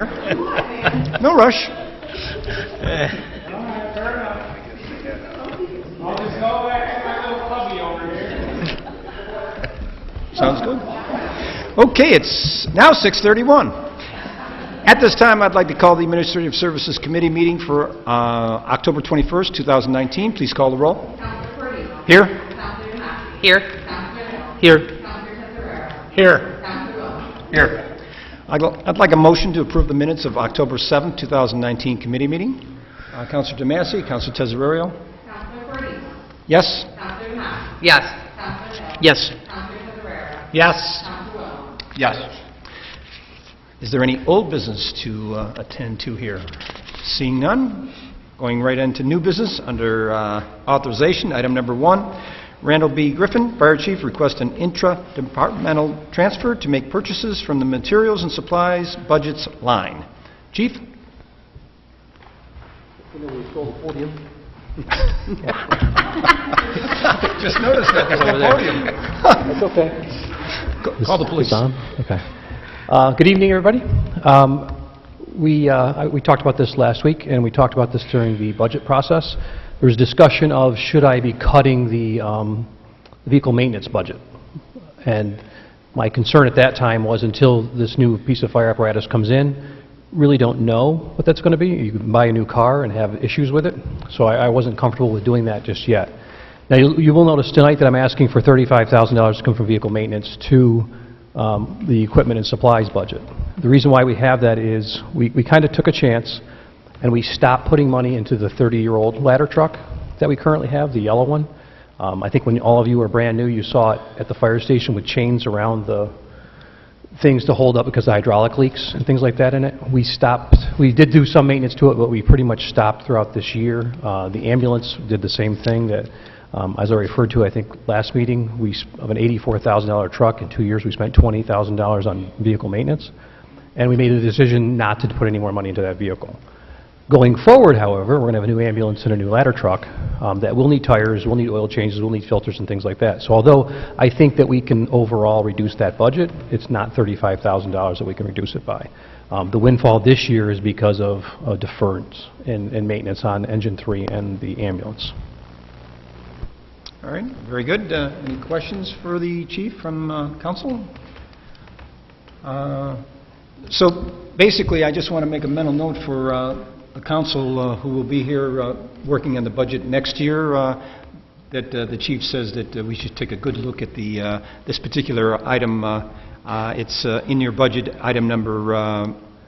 No rush. I'll just go back to my little puppy over here. Sounds good. Okay, it's now 6:31. At this time, I'd like to call the Administrative Services Committee meeting for October 21st, 2019. Please call the roll. Councilor Purdy. Here? Councilor Tomasi. Here. Councilor Hill. Here. Councilor Tesorero. Here. Councilor Wilson. Here. I'd like a motion to approve the minutes of October 7th, 2019 committee meeting. Councilor Tomasi, Councilor Tesorerio. Councilor Purdy. Yes? Councilor Tomasi. Yes. Councilor Hill. Yes. Councilor Tesorero. Yes. Councilor Wilson. Yes. Is there any old business to attend to here? Seeing none, going right into new business under authorization. Item number 1, Randall B. Griffin, Fire Chief, requests an intra-departmental transfer to make purchases from the materials and supplies budgets line. Chief? Just noticed that there's a podium. That's okay. Call the police. It's on? Okay. Good evening, everybody. We talked about this last week, and we talked about this during the budget process. There was discussion of should I be cutting the vehicle maintenance budget. And my concern at that time was until this new piece of fire apparatus comes in, really don't know what that's going to be. You can buy a new car and have issues with it. So I wasn't comfortable with doing that just yet. Now, you will notice tonight that I'm asking for $35,000 to come from vehicle maintenance to the equipment and supplies budget. The reason why we have that is we kind of took a chance and we stopped putting money into the 30-year-old ladder truck that we currently have, the yellow one. I think when all of you were brand new, you saw it at the fire station with chains around the things to hold up because of hydraulic leaks and things like that in it. We stopped. We did do some maintenance to it, but we pretty much stopped throughout this year. The ambulance did the same thing that, as I referred to, I think, last meeting, of an $84,000 truck, in 2 years we spent $20,000 on vehicle maintenance, and we made a decision not to put any more money into that vehicle. Going forward, however, we're going to have a new ambulance and a new ladder truck that will need tires, will need oil changes, will need filters and things like that. So although I think that we can overall reduce that budget, it's not $35,000 that we can reduce it by. The windfall this year is because of deferreds in maintenance on Engine 3 and the ambulance. All right, very good. Any questions for the chief from council? So basically, I just want to make a mental note for the council who will be here working on the budget next year, that the chief says that we should take a good look at this particular item. It's in your budget, item number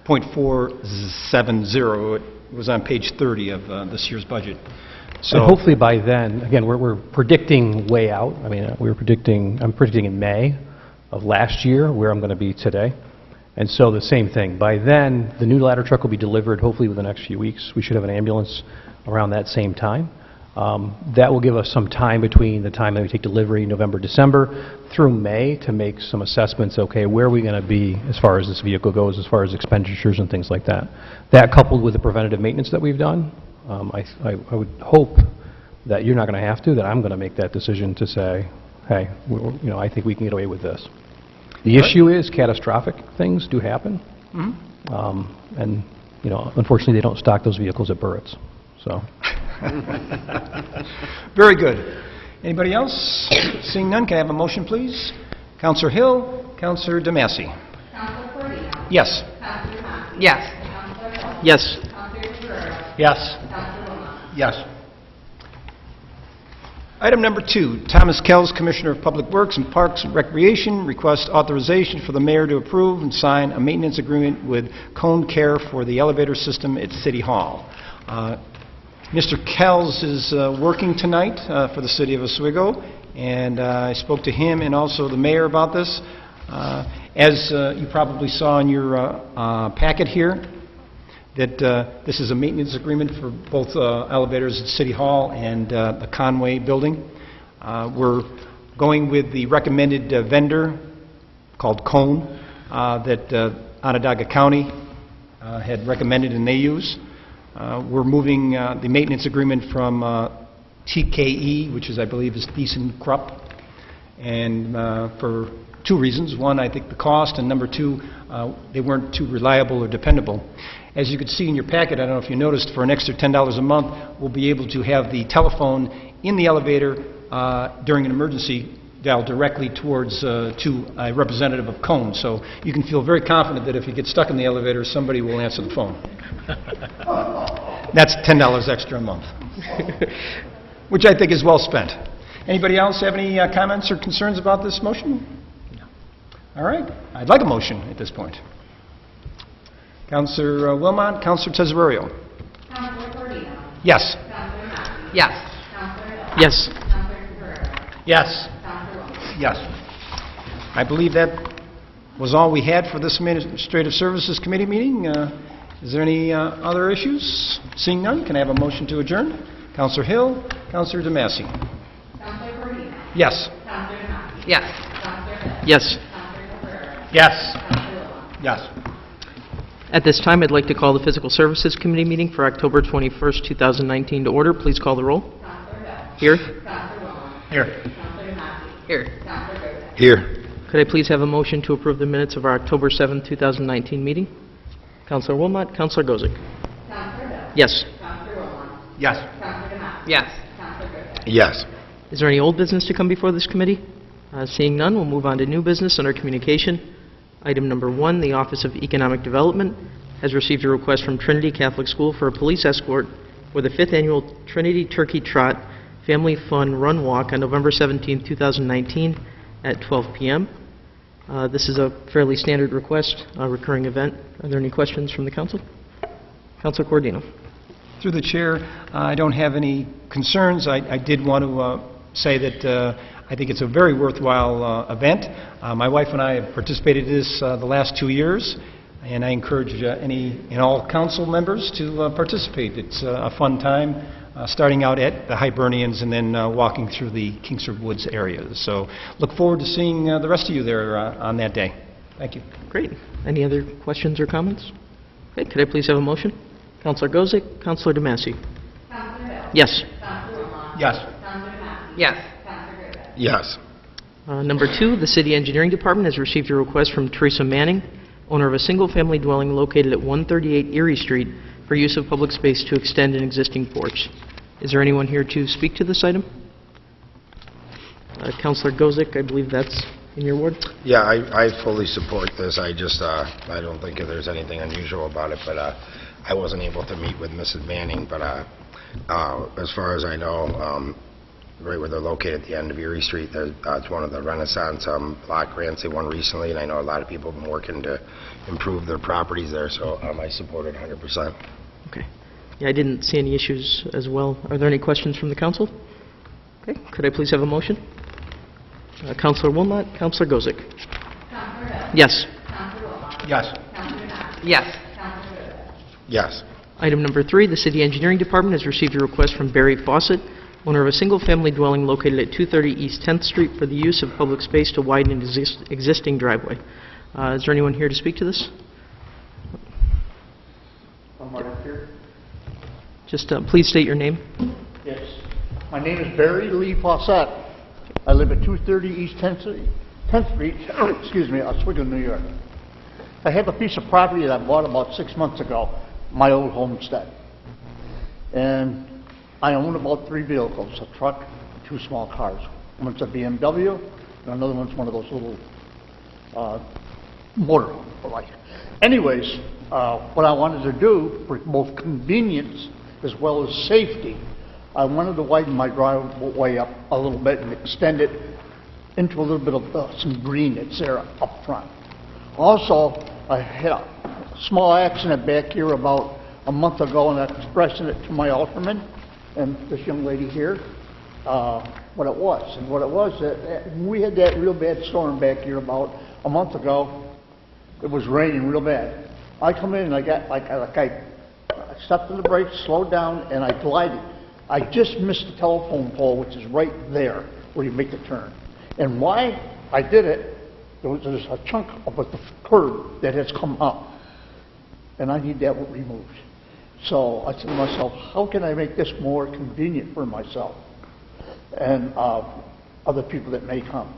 .470. It was on page 30 of this year's budget. So and hopefully by then, again, we're predicting way out. I mean, I'm predicting in May of last year where I'm going to be today. And so the same thing. By then, the new ladder truck will be delivered hopefully within the next few weeks. We should have an ambulance around that same time. That will give us some time between the time that we take delivery, November, December, through May to make some assessments, okay, where are we going to be as far as this vehicle goes, as far as expenditures and things like that. That coupled with the preventative maintenance that we've done, I would hope that you're not going to have to, that I'm going to make that decision to say, hey, I think we can get away with this. The issue is catastrophic things do happen, and unfortunately they don't stock those vehicles at Burritts. So, very good. Anybody else? Seeing none, can I have a motion, please? Councilor Hill, Councilor Tomasi. Councilor Purdy. Yes. Councilor Tomasi. Yes. Councilor Hill. Yes. Councilor Tesorero. Yes. Councilor Wilson. Yes. Item number 2, Thomas Kells, Commissioner of Public Works and Parks and Recreation, requests authorization for the mayor to approve and sign a maintenance agreement with Cone Care for the elevator system at City Hall. Mr. Kells is working tonight for the city of Oswego, and I spoke to him and also the mayor about this. As you probably saw in your packet here, that this is a maintenance agreement for both elevators at City Hall and the Conway building. We're going with the recommended vendor called Cone that Onondaga County had recommended and they use. We're moving the maintenance agreement from TKE, which is, I believe, is ThyssenKrupp, and for two reasons. One, I think the cost, and number two, they weren't too reliable or dependable. As you can see in your packet, I don't know if you noticed, for an extra $10 a month, we'll be able to have the telephone in the elevator during an emergency dial directly towards to a representative of Cone. So you can feel very confident that if you get stuck in the elevator, somebody will answer the phone. That's $10 extra a month, which I think is well spent. Anybody else have any comments or concerns about this motion? No. All right. I'd like a motion at this point. Councillor Wilmot, Councillor Tesorio. Councilor Cordino. Yes. Councilor Naki. Yes. Councilor Hill. Yes. Councilor Cabrera. Yes. Councilor Wilson. Yes. I believe that was all we had for this Administrative Services Committee meeting. Is there any other issues? Seeing none, can I have a motion to adjourn? Councillor Hill, Councillor DeMassey. Councilor Cordino. Yes. Councilor Naki. Yes. Councilor Hill. Yes. Councilor Cabrera. Yes. Councilor Wilson. Yes. At this time, I'd like to call the Physical Services Committee meeting for October 21st, 2019 to order. Please call the roll. Councilor Hill. Here. Councilor Wilson. Here. Councilor Naki. Here. Councilor Cabrera. Here. Could I please have a motion to approve the minutes of our October 7th, 2019 meeting? Councilor Wilmot, Councilor Gozick. Councilor Hill. Yes. Councilor Wilson. Yes. Councilor Naki. Yes. Councilor Cabrera. Yes. Is there any old business to come before this committee? Seeing none, we'll move on to new business under communication. Item number 1, the Office of Economic Development has received a request from Trinity Catholic School for a police escort for the 5th Annual Trinity Turkey Trot Family Fun Run Walk on November 17, 2019 at 12 p.m. This is a fairly standard request, a recurring event. Are there any questions from the council? Councilor Cordino. Through the chair, I don't have any concerns. I did want to say that I think it's a very worthwhile event. My wife and I have participated in this the last 2 years, and I encourage any and all council members to participate. It's a fun time, starting out at the Hibernians and then walking through the Kingsford Woods area. So look forward to seeing the rest of you there on that day. Thank you. Great. Any other questions or comments? Okay, could I please have a motion? Councilor Gozick, Councilor DeMassey. Councilor Hill. Yes. Councilor Wilmot. Yes. Councilor Naki. Yes. Councilor Cabrera. Yes. Number 2, the City Engineering Department has received a request from Teresa Manning, owner of a single-family dwelling located at 138 Erie Street, for use of public space to extend an existing porch. Is there anyone here to speak to this item? Councilor Gozick, I believe that's in your ward. Yeah, I fully support this. I just, I don't think there's anything unusual about it, but I wasn't able to meet with Mrs. Manning, but as far as I know, right where they're located at the end of Erie Street, it's one of the Renaissance block grants they won recently, and I know a lot of people have been working to improve their properties there, so I support it 100%. Okay. Yeah, I didn't see any issues as well. Are there any questions from the council? Okay, could I please have a motion? Councilor Wilmot, Councilor Gozick. Councilor Hill. Yes. Councilor Wilmot. Yes. Councilor Naki. Yes. Councilor Cabrera. Yes. Item number 3, the City Engineering Department has received a request from Barry Fawcett, owner of a single-family dwelling located at 230 East 10th Street, for the use of public space to widen an existing driveway. Is there anyone here to speak to this? I'm right up here. Just please state your name. Yes. My name is Barry Lee Fawcett. I live at 230 East 10th Street, excuse me, Oswego, New York. I have a piece of property that I bought about 6 months ago, my old homestead. And I own about 3 vehicles, a truck, 2 small cars. One's a BMW, and another one's one of those little motor like. Anyways, what I wanted to do for both convenience as well as safety, I wanted to widen my driveway up a little bit and extend it into a little bit of some green that's there up front. Also, I had a small accident back here about a month ago, and I'm expressing it to my alderman and this young lady here, what it was. And what it was, that we had that real bad storm back here about a month ago. It was raining real bad. I come in and I stepped on the brakes, slowed down, and I glided. I just missed the telephone pole, which is right there where you make the turn. And why I did it, there's a chunk of the curb that has come up, and I need that removed. So I said to myself, how can I make this more convenient for myself and other people that may come?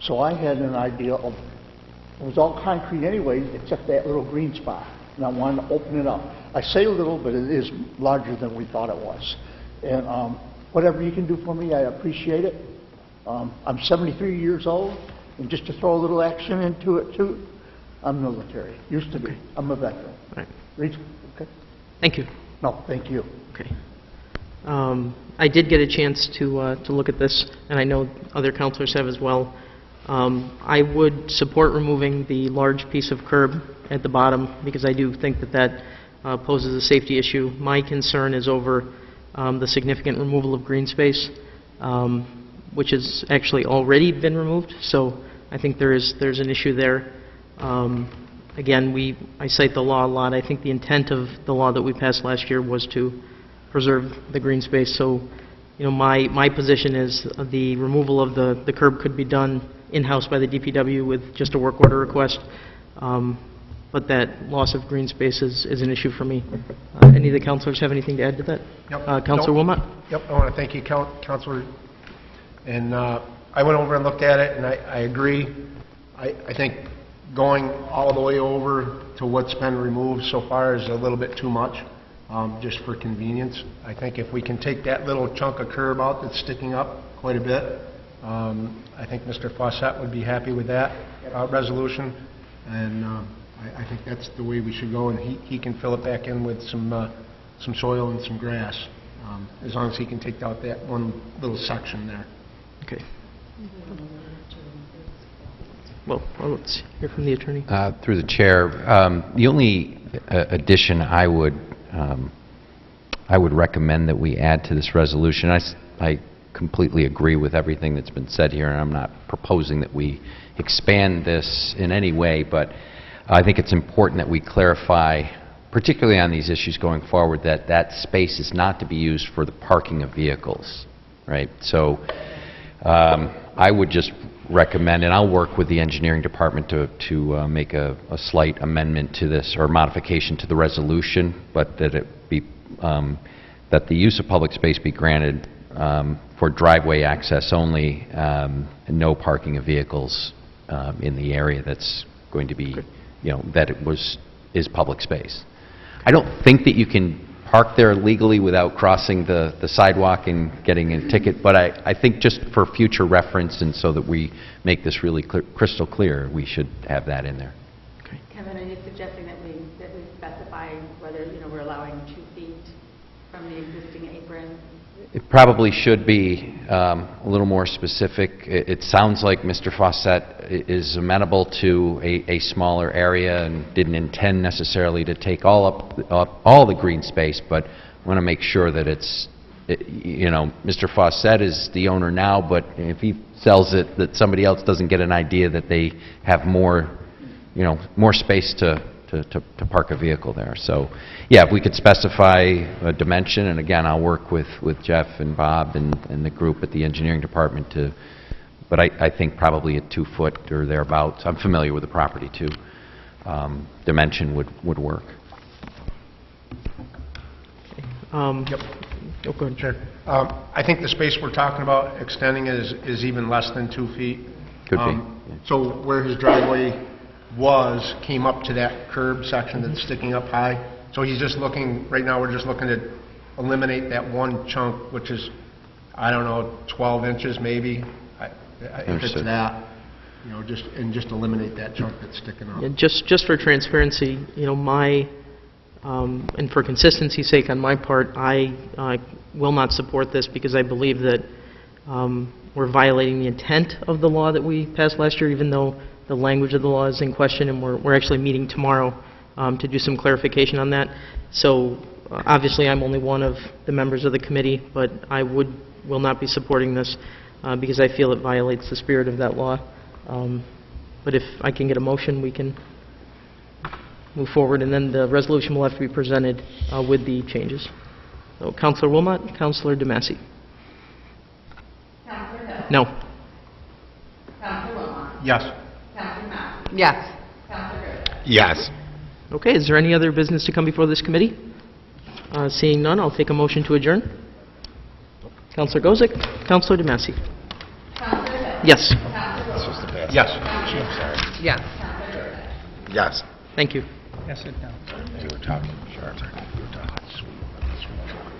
So I had an idea of, it was all concrete anyways, except that little green spot, and I wanted to open it up. I say little, but it is larger than we thought it was. And whatever you can do for me, I appreciate it. I'm 73 years old, and just to throw a little action into it too, I'm military, used to be. I'm a veteran. Right. Okay? Thank you. No, thank you. Okay. I did get a chance to look at this, and I know other councilors have as well. I would support removing the large piece of curb at the bottom, because I do think that that poses a safety issue. My concern is over the significant removal of green space, which has actually already been removed, so I think there's an issue there. Again, I cite the law a lot. I think the intent of the law that we passed last year was to preserve the green space. So, my position is the removal of the curb could be done in-house by the DPW with just a work order request, but that loss of green space is an issue for me. Any of the councilors have anything to add to that? Yep. Councilor Wilmot? Yep, I want to thank you, Councilor. And I went over and looked at it, and I agree. I think going all the way over to what's been removed so far is a little bit too much, just for convenience. I think if we can take that little chunk of curb out that's sticking up quite a bit, I think Mr. Fawcett would be happy with that resolution, and I think that's the way we should go, and he can fill it back in with some soil and some grass, as long as he can take out that one little section there. Okay. Well, let's hear from the attorney. Through the chair, the only addition I would recommend that we add to this resolution, I completely agree with everything that's been said here, and I'm not proposing that we expand this in any way, but I think it's important that we clarify, particularly on these issues going forward, that that space is not to be used for the parking of vehicles, right? So I would just recommend, and I'll work with the engineering department to make a slight amendment to this, or modification to the resolution, but that it be that the use of public space be granted for driveway access only, and no parking of vehicles in the area that's going to be, that is public space. I don't think that you can park there legally without crossing the sidewalk and getting a ticket, but I think just for future reference, and so that we make this really crystal clear, we should have that in there. Kevin, are you suggesting that we specify whether, we're allowing 2 feet from the existing apron? It probably should be a little more specific. It sounds like Mr. Fawcett is amenable to a smaller area and didn't intend necessarily to take all the green space, but I want to make sure that it's, Mr. Fawcett is the owner now, but if he sells it, that somebody else doesn't get an idea that they have more, more space to park a vehicle there. So, yeah, if we could specify a dimension, and again, I'll work with Jeff and Bob and the group at the engineering department but I think probably a 2 foot or thereabouts. I'm familiar with the property too. Dimension would work. Yep. Oh, go ahead. Sure. I think the space we're talking about extending is even less than 2 feet. Could be. So where his driveway came up to that curb section that's sticking up high. So he's just looking, right now we're just looking to eliminate that one chunk, which is, I don't know, 12 inches maybe, if it's that, just eliminate that chunk that's sticking up. Yeah, just for transparency, and for consistency's sake on my part, I will not support this, because I believe that we're violating the intent of the law that we passed last year, even though the language of the law is in question, and we're actually meeting tomorrow to do some clarification on that. So obviously I'm only one of the members of the committee, but I will not be supporting this because I feel it violates the spirit of that law. But if I can get a motion, we can move forward, and then the resolution will have to be presented with the changes. So, Councilor Wilmot, Councilor DeMassey. Counselor Hill. No. Counselor Wilmot. Yes. Counselor Massey. Yes. Counselor Griffith. Yes. Okay, is there any other business to come before this committee? Seeing none, I'll take a motion to adjourn. Councilor Gozick, Councilor DeMassey. Counselor Hill. Yes. Counselor Wilmot. Yes. Yes. Yes. Thank you. Yes, sit down. You were talking, sure. You were talking.